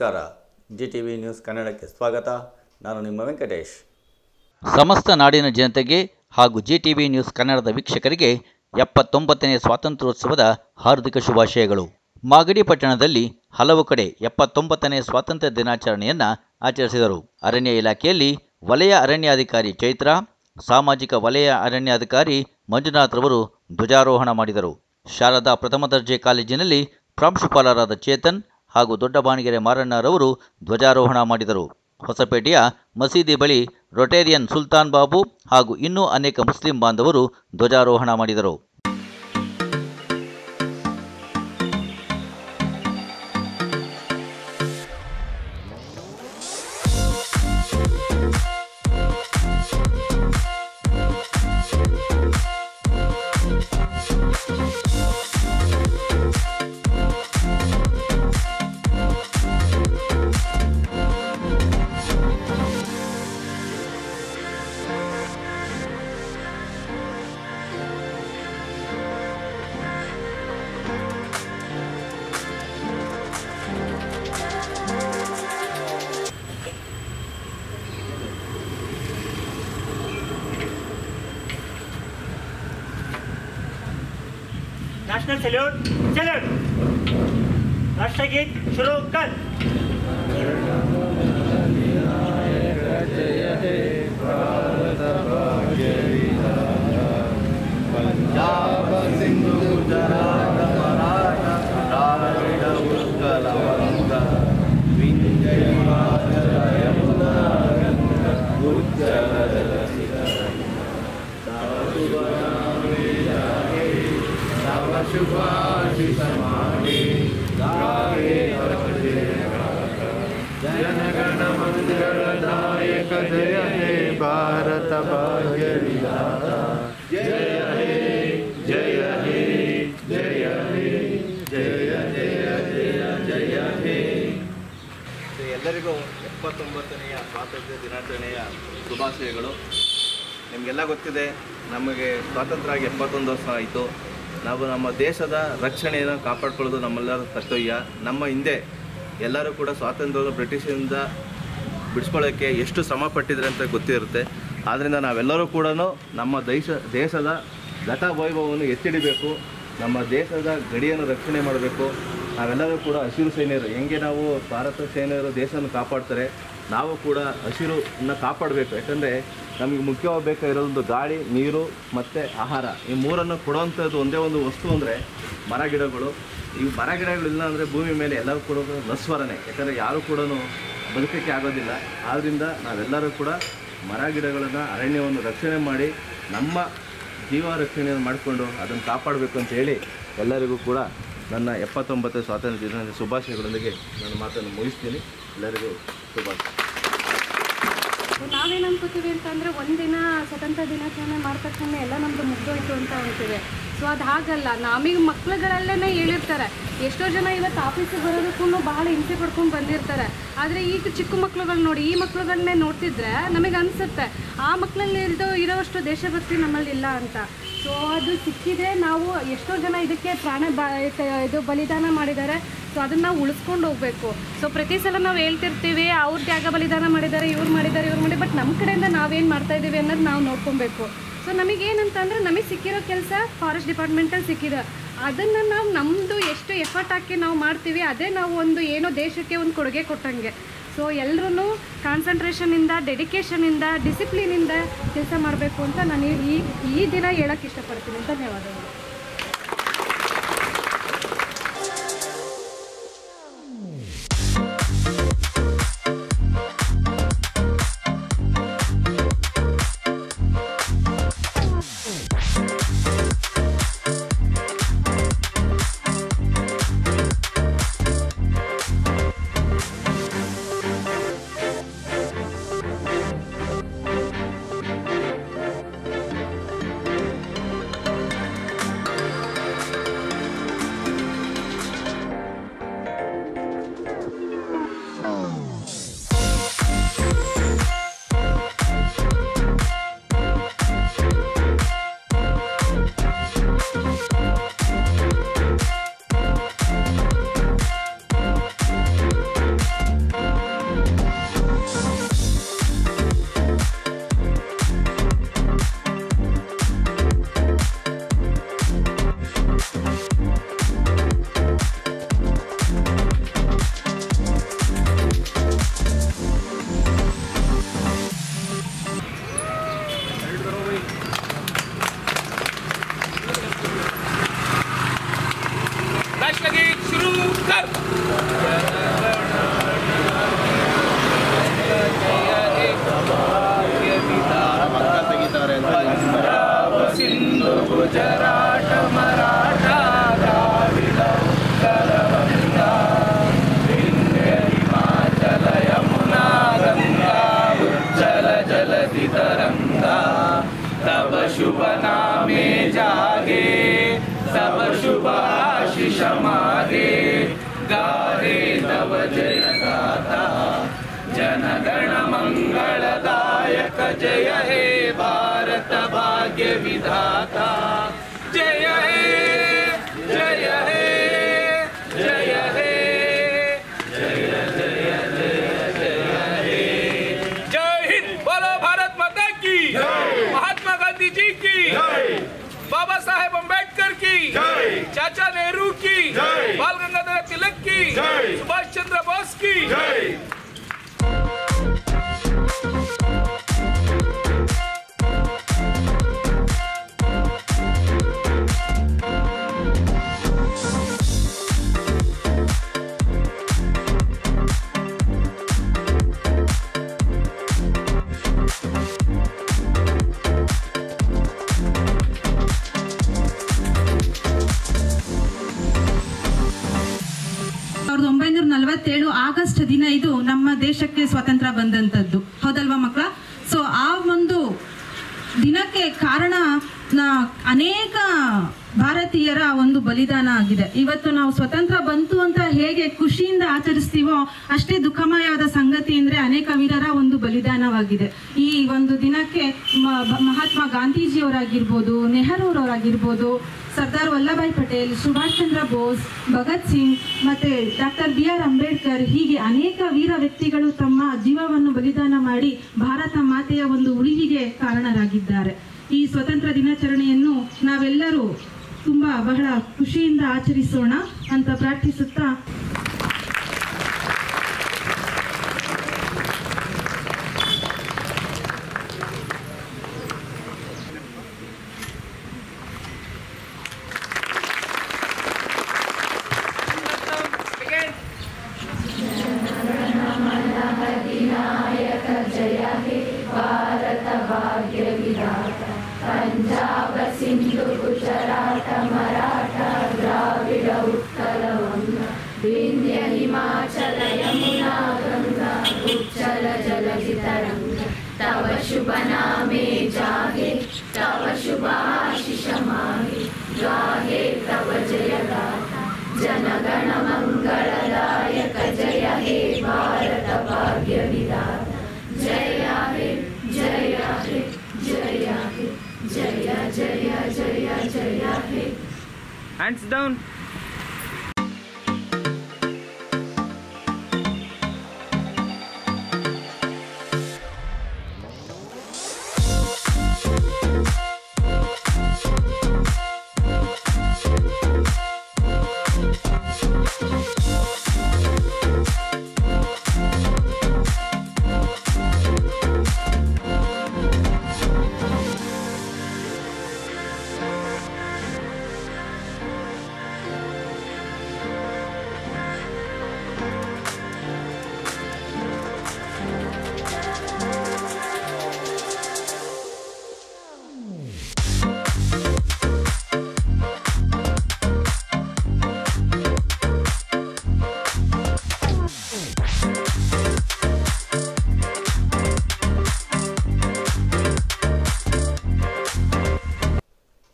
ನಮಸ್ಕಾರ. GTV news ಕನ್ನಡಕ್ಕೆ ಸ್ವಾಗತ. ನಾನು ನಿಮ್ಮ ವೆಂಕಟೇಶ್. ಸಮಸ್ತ ನಾಡಿನ ಜನತೆಗೆ ಹಾಗೂ GTV ನ್ಯೂಸ್ ಕನ್ನಡದ ವೀಕ್ಷಕರಿಗೆ 79ನೇ ಸ್ವಾತಂತ್ರ್ಯೋತ್ಸವದ ಹಾರ್ದಿಕ ಶುಭಾಶಯಗಳು. ಮಾಗಡಿ ಪಟ್ಟಣದಲ್ಲಿ ಹಲವು ಕಡೆ 79ನೇ ಸ್ವಾತಂತ್ರ್ಯ ದಿನಾಚರಣೆಯನ್ನು ಆಚರಿಸಿದರು. ಅರಣ್ಯ ಇಲಾಖೆಯಲ್ಲಿ ವಲಯ ಅರಣ್ಯಾಧಿಕಾರಿ ಚೈತ್ರ, ಸಾಮಾಜಿಕ ವಲಯ ಅರಣ್ಯಾಧಿಕಾರಿ ಮಂಜುನಾಥ್ ರವರು ಧ್ವಜಾರೋಹಣ ಮಾಡಿದರು. ಶಾರದಾ ಪ್ರಥಮ ದರ್ಜೆ ಕಾಲೇಜಿನಲ್ಲಿ ಪ್ರಾಂಶುಪಾಲರಾದ ಚೇತನ್ ಹಾಗೂ ದೊಡ್ಡಬಾಣಗೆರೆ ಮಾರಣ್ಣರವರು ಧ್ವಜಾರೋಹಣ ಮಾಡಿದರು. ಹೊಸಪೇಟೆಯ ಮಸೀದಿ ಬಳಿ ರೊಟೇರಿಯನ್ ಸುಲ್ತಾನ್ ಬಾಬು ಹಾಗೂ ಇನ್ನೂ ಅನೇಕ ಮುಸ್ಲಿಂ ಬಾಂಧವರು ಧ್ವಜಾರೋಹಣ ಮಾಡಿದರು. नेशनल सैल्यूट सैल्यूट राष्ट्रगीत शुरू कर. पंजाब सिंधु गुजरात मराठा द्राविड उत्कल वंगा विंध्य हिमाचल यमुना गंगा उज्जल शुभाशिषमाणे गाये जनगण मंगलदायक जय हे भारत भाग्य विधाता जय हे जय हे जय हे जय जय जय जय हे. ಎಲ್ಲರಿಗೂ 79ನೇ ಸ್ವಾತಂತ್ರ್ಯ ದಿನಾಚರಣೆಯ ಶುಭಾಶಯಗಳು. ನಿಮಗೆಲ್ಲ ಗೊತ್ತಿದೆ, ನಮಗೆ ಸ್ವಾತಂತ್ರ್ಯ ಆಗಿ 71 ವರ್ಷ ಆಯಿತು. ನಾವು ನಮ್ಮ ದೇಶದ ರಕ್ಷಣೆಯನ್ನು ಕಾಪಾಡ್ಕೊಳ್ಳೋದು ನಮ್ಮೆಲ್ಲರ ಕರ್ತವ್ಯ. ನಮ್ಮ ಹಿಂದೆ ಎಲ್ಲರೂ ಕೂಡ ಸ್ವಾತಂತ್ರ್ಯವನ್ನು ಬ್ರಿಟಿಷರಿಂದ ಬಿಡಿಸ್ಕೊಳ್ಳೋಕ್ಕೆ ಎಷ್ಟು ಶ್ರಮ ಪಟ್ಟಿದ್ರೆ ಅಂತ ಗೊತ್ತಿರುತ್ತೆ. ಆದ್ದರಿಂದ ನಾವೆಲ್ಲರೂ ಕೂಡ ನಮ್ಮ ದೇಶದ ಗತ ವೈಭವವನ್ನು ಎತ್ತಿಡಬೇಕು, ನಮ್ಮ ದೇಶದ ಗಡಿಯನ್ನು ರಕ್ಷಣೆ ಮಾಡಬೇಕು. ನಾವೆಲ್ಲರೂ ಕೂಡ ಹಸಿರು ಸೈನ್ಯರು, ಹೆಂಗೆ ನಾವು ಭಾರತ ಸೈನ್ಯರು ದೇಶವನ್ನು ಕಾಪಾಡ್ತಾರೆ, ನಾವು ಕೂಡ ಹಸಿರನ್ನು ಕಾಪಾಡಬೇಕು. ಯಾಕಂದರೆ ನಮಗೆ ಮುಖ್ಯವಾಗಿ ಬೇಕಾಗಿರೋದೊಂದು ಗಾಳಿ, ನೀರು ಮತ್ತು ಆಹಾರ. ಈ ಮೂರನ್ನು ಕೊಡುವಂಥದ್ದು ಒಂದೇ ಒಂದು ವಸ್ತು ಅಂದರೆ ಮರ ಗಿಡಗಳು. ಈ ಮರ ಗಿಡಗಳಿಲ್ಲ ಅಂದರೆ ಭೂಮಿ ಮೇಲೆ ಎಲ್ಲರೂ ಕೂಡ ನಶ್ವರನೇ, ಯಾಕಂದರೆ ಯಾರೂ ಕೂಡ ಬದುಕೋಕ್ಕೆ ಆಗೋದಿಲ್ಲ. ಆದ್ದರಿಂದ ನಾವೆಲ್ಲರೂ ಕೂಡ ಮರ ಗಿಡಗಳನ್ನು, ಅರಣ್ಯವನ್ನು ರಕ್ಷಣೆ ಮಾಡಿ ನಮ್ಮ ಜೀವ ರಕ್ಷಣೆಯನ್ನು ಮಾಡಿಕೊಂಡು ಅದನ್ನು ಕಾಪಾಡಬೇಕು ಅಂತ ಹೇಳಿ ಎಲ್ಲರಿಗೂ ಕೂಡ ನನ್ನ 79ನೇ ಸ್ವಾತಂತ್ರ್ಯ ದಿನದ ಶುಭಾಶಯಗಳೊಂದಿಗೆ ನನ್ನ ಮಾತನ್ನು ಮುಗಿಸ್ತೀನಿ. ಎಲ್ಲರಿಗೂ ಶುಭಾಶಯ. ನಾವೇನು ಅನ್ಕೋತೀವಿ ಅಂತಂದರೆ ಒಂದಿನ ಸ್ವತಂತ್ರ ದಿನಾಚರಣೆ ಮಾಡಿದ ತಕ್ಷಣ ಎಲ್ಲ ನಮ್ಮದು ಮುಗ್ದೋಯ್ತು ಅಂತ ಅಂತೀವಿ. ಸೊ ಅದು ಹಾಗಲ್ಲ. ನಮಗೆ ಮಕ್ಳುಗಳಲ್ಲೇ ಹೇಳಿರ್ತಾರೆ. ಎಷ್ಟೋ ಜನ ಇವತ್ತು ಆಫೀಸಿಗೆ ಬರೋದಕ್ಕೂ ಬಹಳ ಹಿಂಸೆ ಪಡ್ಕೊಂಡು ಬಂದಿರ್ತಾರೆ. ಆದರೆ ಈಗ ಚಿಕ್ಕ ಮಕ್ಳುಗಳು ನೋಡಿ, ಈ ಮಕ್ಳುಗಳನ್ನೇ ನೋಡ್ತಿದ್ರೆ ನಮಗೆ ಅನಿಸುತ್ತೆ ಆ ಮಕ್ಕಳಲ್ಲಿ ಇರೋವಷ್ಟು ದೇಶಭಕ್ತಿ ನಮ್ಮಲ್ಲಿ ಇಲ್ಲ ಅಂತ. ಸೊ ಅದು ಸಿಕ್ಕಿದೆ. ನಾವು ಎಷ್ಟೋ ಜನ ಇದಕ್ಕೆ ಇದು ಬಲಿದಾನ ಮಾಡಿದ್ದಾರೆ. ಸೊ ಅದನ್ನು ನಾವು ಉಳಿಸ್ಕೊಂಡು ಹೋಗಬೇಕು. ಸೊ ಪ್ರತಿ ಸಲ ನಾವು ಹೇಳ್ತಿರ್ತೀವಿ ಅವ್ರು ತ್ಯಾಗ ಬಲಿದಾನ ಮಾಡಿದ್ದಾರೆ, ಇವ್ರು ಮಾಡಿದ್ದಾರೆ, ಬಟ್ ನಮ್ಮ ಕಡೆಯಿಂದ ನಾವೇನು ಮಾಡ್ತಾಯಿದ್ದೀವಿ ಅನ್ನೋದು ನಾವು ನೋಡ್ಕೊಬೇಕು. ಸೊ ನಮಗೇನಂತಂದರೆ ನಮಗೆ ಸಿಕ್ಕಿರೋ ಕೆಲಸ ಫಾರೆಸ್ಟ್ ಡಿಪಾರ್ಟ್ಮೆಂಟಲ್ಲಿ ಸಿಕ್ಕಿದೆ. ಅದನ್ನು ನಾವು ನಮ್ಮದು ಎಷ್ಟು ಎಫರ್ಟ್ ಹಾಕಿ ನಾವು ಮಾಡ್ತೀವಿ, ಅದೇ ನಾವು ಒಂದು ಏನೋ ದೇಶಕ್ಕೆ ಒಂದು ಕೊಡುಗೆ ಕೊಟ್ಟಂಗೆ. ಸೊ ಎಲ್ಲರೂ ಕಾನ್ಸಂಟ್ರೇಷನಿಂದ, ಡೆಡಿಕೇಷನಿಂದ, ಡಿಸಿಪ್ಲಿನಿಂದ ಕೆಲಸ ಮಾಡಬೇಕು ಅಂತ ನಾನು ಈ ದಿನ ಹೇಳೋಕ್ಕೆ ಇಷ್ಟಪಡ್ತೀನಿ. ಧನ್ಯವಾದಗಳು. जय हे भारत भाग्य विधाता जय हे जय हे जय हे जय जय जय जय हे जय हिंद बोलो भारत माता की महात्मा गांधी जी की बाबा साहेब अम्बेडकर की चाचा नेहरू की बाल गंगाधर तिलक की सुभाष चंद्र बोस की ಆಗಸ್ಟ್ 15 ನಮ್ಮ ದೇಶಕ್ಕೆ ಸ್ವಾತಂತ್ರ್ಯ ಬಂದಂಥದ್ದು ಹೌದಲ್ವಾ ಮಕ್ಕಳ? ಸೊ ಆ ಒಂದು ದಿನಕ್ಕೆ ಕಾರಣ ಅನೇಕ ಭಾರತೀಯರ ಒಂದು ಬಲಿದಾನ ಆಗಿದೆ. ಇವತ್ತು ನಾವು ಸ್ವತಂತ್ರ ಬಂತು ಅಂತ ಹೇಗೆ ಖುಷಿಯಿಂದ ಆಚರಿಸ್ತೀವೋ ಅಷ್ಟೇ ದುಃಖಮಯವಾದ ಸಂಗತಿ ಅಂದರೆ ಅನೇಕ ವೀರರ ಒಂದು ಬಲಿದಾನವಾಗಿದೆ. ಈ ಒಂದು ದಿನಕ್ಕೆ ಮಹಾತ್ಮ ಗಾಂಧೀಜಿಯವರಾಗಿರ್ಬೋದು, ನೆಹರೂರವರಾಗಿರ್ಬೋದು, ಸರ್ದಾರ್ ವಲ್ಲಭಾಯ್ ಪಟೇಲ್, ಸುಭಾಷ್ ಚಂದ್ರ ಬೋಸ್, ಭಗತ್ ಸಿಂಗ್ ಮತ್ತು ಡಾಕ್ಟರ್ BR ಅಂಬೇಡ್ಕರ್ ಹೀಗೆ ಅನೇಕ ವೀರ ವ್ಯಕ್ತಿಗಳು ತಮ್ಮ ಜೀವವನ್ನು ಬಲಿದಾನ ಮಾಡಿ ಭಾರತ ಮಾತೆಯ ಒಂದು ಉಳಿವಿಗೆ ಕಾರಣರಾಗಿದ್ದಾರೆ. ಈ ಸ್ವತಂತ್ರ ದಿನಾಚರಣೆಯನ್ನು ನಾವೆಲ್ಲರೂ ಬಹಳ ಖುಷಿಯಿಂದ ಆಚರಿಸೋಣ ಅಂತ ಪ್ರಾರ್ಥಿಸುತ್ತಾ पंजाब सिंधु गुजरात मराठा द्राविड उत्कल विंध्य हिमाचल यमुना गंगा उच्चल जलधि तरंग तव शुभ नामे जागे तव शुभ आशीष मागे गाहे तव जय गाथा जनगण मंगलदायक जय हे भारत भाग्य विधाता जय हे जय हे जय हे जय जय जय जय हे hands down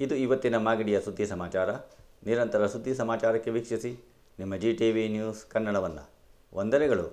ಇದು ಇವತ್ತಿನ ಮಾಗಡಿಯ ಸುದ್ದಿ ಸಮಾಚಾರ. ನಿರಂತರ ಸುದ್ದಿ ಸಮಾಚಾರಕ್ಕೆ ವೀಕ್ಷಿಸಿ ನಿಮ್ಮ GTV ನ್ಯೂಸ್ ಕನ್ನಡವನ್ನು. ವಂದನೆಗಳು.